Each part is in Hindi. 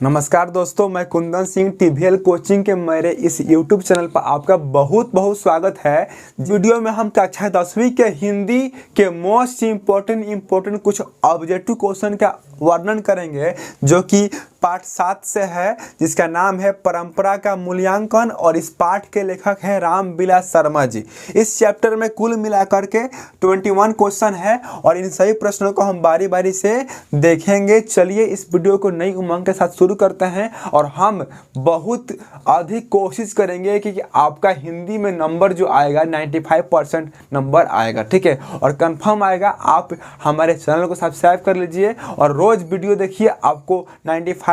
नमस्कार दोस्तों, मैं कुंदन सिंह टीवीएल कोचिंग के मेरे इस YouTube चैनल पर आपका बहुत बहुत स्वागत है। वीडियो में हम कक्षा 10वीं के हिंदी के मोस्ट इम्पोर्टेंट कुछ ऑब्जेक्टिव क्वेश्चन का वर्णन करेंगे, जो कि पाठ 7 से है, जिसका नाम है परंपरा का मूल्यांकन। और इस पाठ के लेखक हैं रामविलास शर्मा जी। इस चैप्टर में कुल मिलाकर के 21 क्वेश्चन है और इन सभी प्रश्नों को हम बारी बारी से देखेंगे। चलिए इस वीडियो को नई उमंग के साथ शुरू करते हैं और हम बहुत अधिक कोशिश करेंगे कि आपका हिंदी में नंबर जो आएगा 95% नंबर आएगा, ठीक है, और कंफर्म आएगा। आप हमारे चैनल को सब्सक्राइब कर लीजिए और रोज वीडियो देखिए, आपको 95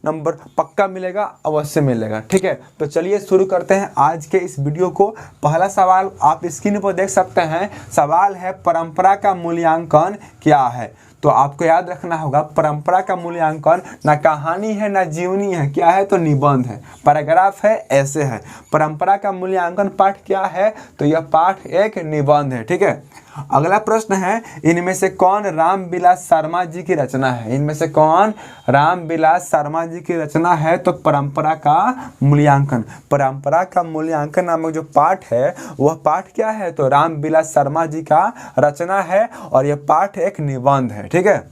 नंबर पक्का मिलेगा, अवश्य मिलेगा, ठीक है। तो चलिए शुरू करते हैं आज के इस वीडियो को। पहला सवाल आप स्क्रीन पर देख सकते हैं। सवाल है परंपरा का मूल्यांकन क्या है। तो आपको याद रखना होगा, परंपरा का मूल्यांकन ना कहानी है ना जीवनी है, क्या है तो निबंध है, पैराग्राफ है, ऐसे है। परंपरा का मूल्यांकन पाठ क्या है, तो यह पाठ एक निबंध है, ठीक है। अगला प्रश्न है, इनमें से कौन रामविलास शर्मा जी की रचना है। इनमें से कौन रामविलास शर्मा जी की रचना है, तो परंपरा का मूल्यांकन। परंपरा का मूल्यांकन नामक जो पाठ है वह पाठ क्या है, तो रामविलास शर्मा जी का रचना है और यह पाठ एक निबंध है, ठीक है।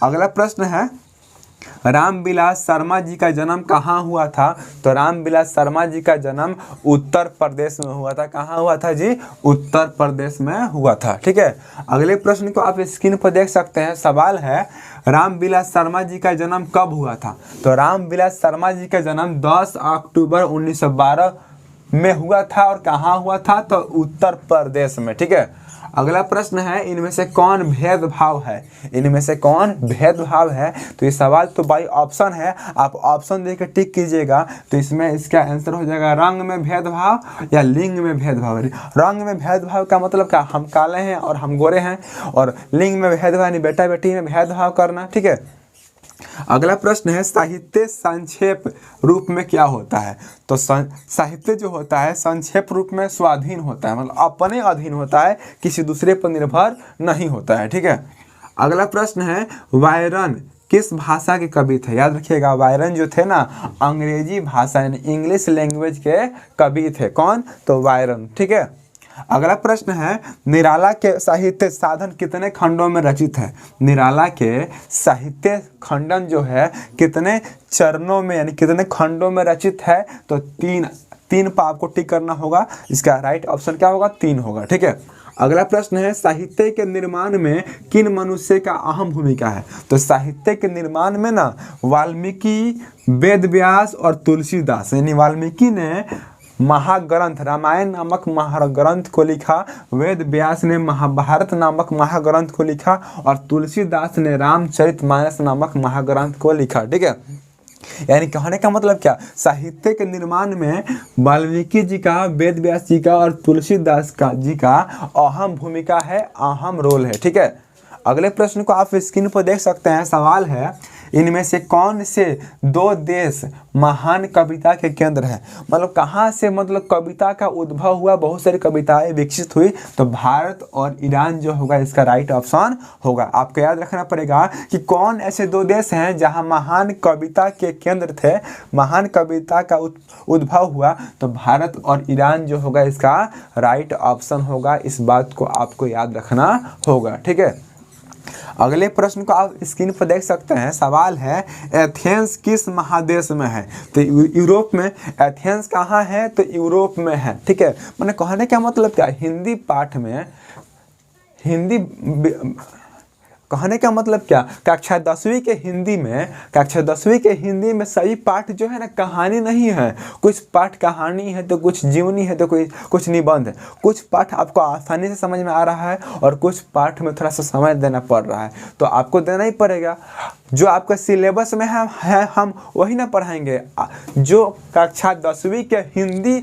अगला प्रश्न है, रामविलास शर्मा जी का जन्म कहाँ हुआ था। तो रामविलास शर्मा जी का जन्म उत्तर प्रदेश में हुआ था। कहाँ हुआ था जी, उत्तर प्रदेश में हुआ था, ठीक है। अगले प्रश्न को आप स्क्रीन पर देख सकते हैं। सवाल है, रामविलास शर्मा जी का जन्म कब हुआ था। तो रामविलास शर्मा जी का जन्म 10 अक्टूबर 1912 में हुआ था और कहाँ हुआ था, तो उत्तर प्रदेश में, ठीक है। अगला प्रश्न है, इनमें से कौन भेदभाव है। इनमें से कौन भेदभाव है। तो ये सवाल तो बाई ऑप्शन है, आप ऑप्शन देकर टिक कीजिएगा। तो इसमें इसका आंसर हो जाएगा रंग में भेदभाव या लिंग में भेदभाव। रंग में भेदभाव का मतलब क्या, हम काले हैं और हम गोरे हैं, और लिंग में भेदभाव यानी बेटा बेटी में भेदभाव करना, ठीक है। अगला प्रश्न है, साहित्य संक्षेप रूप में क्या होता है। तो साहित्य जो होता है संक्षेप रूप में स्वाधीन होता है, मतलब अपने अधीन होता है, किसी दूसरे पर निर्भर नहीं होता है, ठीक है। अगला प्रश्न है, वायरन किस भाषा के कवि थे। याद रखिएगा, वायरन जो थे ना, अंग्रेजी भाषा यानी इंग्लिश लैंग्वेज के कवि थे। कौन, तो वायरन, ठीक है। अगला प्रश्न है, निराला के साहित्य साधन कितने खंडों में रचित है। निराला के साहित्य खंडन जो है कितने चरणों में यानी कितने खंडों में रचित है, तो तीन पर आपको टिक करना होगा। इसका राइट ऑप्शन क्या होगा, 3 होगा, ठीक है। अगला प्रश्न है, साहित्य के निर्माण में किन मनुष्य का अहम भूमिका है। तो साहित्य के निर्माण में ना वाल्मीकि, वेद व्यास और तुलसीदास, यानी वाल्मीकि ने महाग्रंथ रामायण नामक महाग्रंथ को लिखा, वेद व्यास ने महाभारत नामक महाग्रंथ को लिखा और तुलसीदास ने रामचरितमानस नामक महाग्रंथ को लिखा, ठीक है। यानी कहने का मतलब क्या, साहित्य के निर्माण में वाल्मीकि जी का, वेद व्यास जी का और तुलसीदास जी का अहम भूमिका है, अहम रोल है, ठीक है। अगले प्रश्न को आप स्क्रीन पर देख सकते हैं। सवाल है, इनमें से कौन से 2 देश महान कविता के केंद्र हैं। मतलब कहाँ से, मतलब कविता का उद्भव हुआ, बहुत सारी कविताएं विकसित हुई। तो भारत और ईरान जो होगा इसका राइट ऑप्शन होगा। आपको याद रखना पड़ेगा कि कौन ऐसे 2 देश हैं जहां महान कविता के केंद्र थे, महान कविता का उद्भव हुआ। तो भारत और ईरान जो होगा इसका राइट ऑप्शन होगा। इस बात को आपको याद रखना होगा, ठीक है। अगले प्रश्न को आप स्क्रीन पर देख सकते हैं। सवाल है, एथेंस किस महादेश में है। तो यूरोप में। एथेंस कहाँ है, तो यूरोप में है, ठीक है। मैंने कहने का मतलब क्या, हिंदी पाठ में कहने का मतलब क्या, कक्षा 10वीं के हिंदी में सभी पाठ जो है ना कहानी नहीं है। कुछ पाठ कहानी है, तो कुछ जीवनी है, तो कुछ निबंध है। कुछ पाठ आपको आसानी से समझ में आ रहा है और कुछ पाठ में थोड़ा सा समय देना पड़ रहा है। तो आपको देना ही पड़ेगा, जो आपका सिलेबस में है हम वही ना पढ़ाएंगे। जो कक्षा 10वीं के हिंदी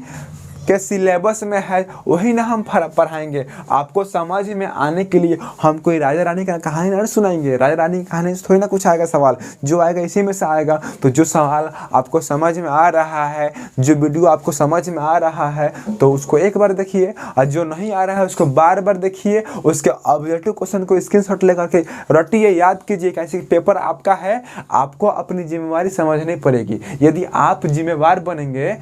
के सिलेबस में है वही ना हम पढ़ाएंगे। आपको समझ में आने के लिए हम कोई राजा रानी का कहानी नहीं सुनाएंगे। राजा रानी की कहानी से थोड़ी ना कुछ आएगा सवाल, जो आएगा इसी में से आएगा। तो जो सवाल आपको समझ में आ रहा है, जो वीडियो आपको समझ में आ रहा है तो उसको एक बार देखिए, और जो नहीं आ रहा है उसको बार बार देखिए। उसके ऑब्जेक्टिव क्वेश्चन को स्क्रीनशॉट लेकर के रटिए, याद कीजिए। कैसे पेपर आपका है, आपको अपनी जिम्मेवारी समझनी पड़ेगी। यदि आप जिम्मेवार बनेंगे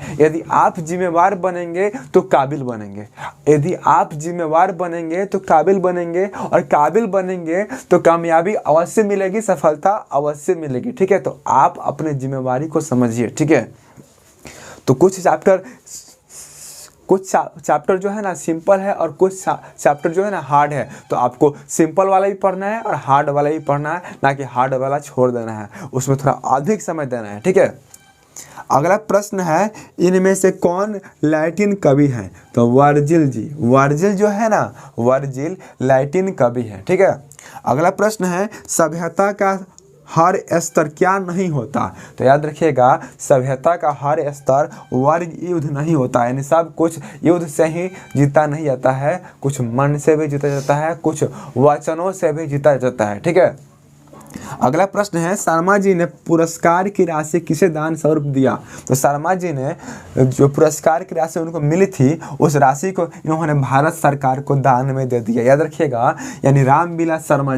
तो काबिल बनेंगे। यदि आप जिम्मेवार बनेंगे तो काबिल बनेंगे, और काबिल बनेंगे तो कामयाबी अवश्य मिलेगी, सफलता अवश्य मिलेगी। ठीक है, तो आप अपने जिम्मेवारी को समझिए। ठीक है, तो कुछ चैप्टर जो है ना सिंपल है और कुछ चैप्टर जो है ना हार्ड है। तो आपको सिंपल वाला भी पढ़ना है और हार्ड वाला भी पढ़ना है, ना कि हार्ड वाला छोड़ देना है, उसमें थोड़ा अधिक समय देना है। ठीक है, अगला प्रश्न है, इनमें से कौन लैटिन कवि है? तो वर्जिल जी, वर्जिल जो है ना, वर्जिल लैटिन कवि है। ठीक है, अगला प्रश्न है, सभ्यता का हर स्तर क्या नहीं होता? तो याद रखिएगा, सभ्यता का हर स्तर वर्ग युद्ध नहीं होता। यानी सब कुछ युद्ध से ही जीता नहीं जाता है, कुछ मन से भी जीता जाता है, कुछ वचनों से भी जीता जाता है। ठीक है, अगला प्रश्न है, शर्मा जी ने पुरस्कार की राशि किसे दान स्वरूप दिया? तो शर्मा जी ने जो पुरस्कार की राशि उनको मिली थी, उस राशि को इन्होंने भारत सरकार को दान में दे दिया। याद रखिएगा, यानी रामविलास शर्मा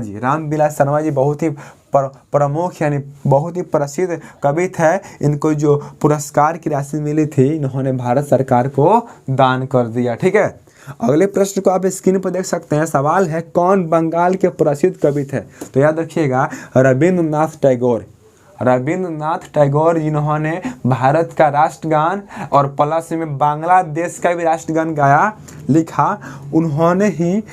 जी बहुत ही प्रमुख यानी बहुत ही प्रसिद्ध कवि थे। इनको जो पुरस्कार की राशि मिली थी, इन्होंने भारत सरकार को दान कर दिया। ठीक है, अगले प्रश्न को आप स्क्रीन पर देख सकते हैं। सवाल है, कौन बंगाल के प्रसिद्ध कवि थे? तो याद रखिएगा, रविंद्रनाथ टैगोर जिन्होंने भारत का राष्ट्रगान और प्लस में बांग्लादेश का भी राष्ट्रगान गाया, लिखा। उन्होंने ही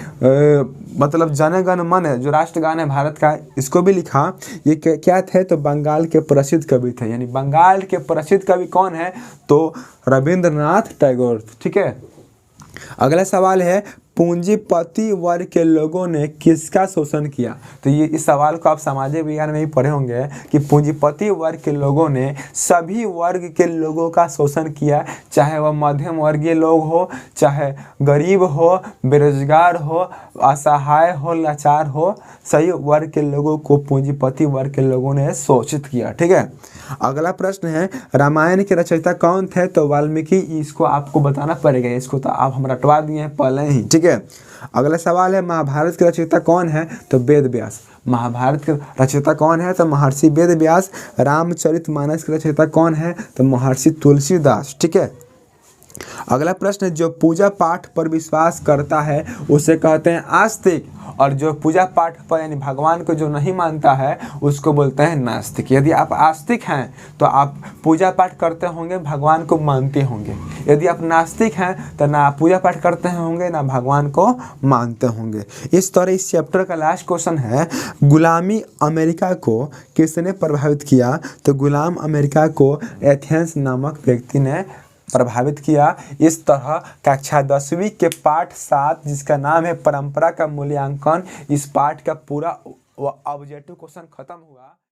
मतलब जन गण मन जो राष्ट्रगान है भारत का, इसको भी लिखा। ये क्या थे? तो बंगाल के प्रसिद्ध कवि थे। यानी बंगाल के प्रसिद्ध कवि कौन है? तो रविंद्रनाथ टैगोर। ठीक है, अगला सवाल है, पूंजीपति वर्ग के लोगों ने किसका शोषण किया? तो ये इस सवाल को आप सामाजिक विज्ञान में ही पढ़े होंगे कि पूंजीपति वर्ग के लोगों ने सभी वर्ग के लोगों का शोषण किया, चाहे वह मध्यम वर्गीय लोग हो, चाहे गरीब हो, बेरोजगार हो, असहाय हो, लाचार हो, सही वर्ग के लोगों को पूंजीपति वर्ग के लोगों ने शोषित किया। ठीक है, अगला प्रश्न है, रामायण के रचयिता कौन थे? तो वाल्मीकि। इसको आपको बताना पड़ेगा, इसको तो आप हम रटवा दिए हैं पहले ही। ठीक है, अगला सवाल है, महाभारत के रचयिता कौन है? तो वेद व्यास। महाभारत के रचयिता कौन है? तो महर्षि वेद व्यास। रामचरितमानस के रचयिता कौन है? तो महर्षि तुलसीदास। ठीक है, अगला प्रश्न, जो पूजा पाठ पर विश्वास करता है उसे कहते हैं आस्तिक, और जो पूजा पाठ पर यानी भगवान को जो नहीं मानता है उसको बोलते हैं नास्तिक। यदि आप आस्तिक हैं तो आप पूजा पाठ करते होंगे, भगवान को मानते होंगे। यदि आप नास्तिक हैं तो ना पूजा पाठ करते होंगे ना भगवान को मानते होंगे। इस तरह इस चैप्टर का लास्ट क्वेश्चन है, गुलामी अमेरिका को किसने प्रभावित किया? तो गुलाम अमेरिका को एथेंस नामक व्यक्ति ने प्रभावित किया। इस तरह कक्षा 10वीं के पाठ 7 जिसका नाम है परंपरा का मूल्यांकन, इस पाठ का पूरा ऑब्जेक्टिव क्वेश्चन खत्म हुआ।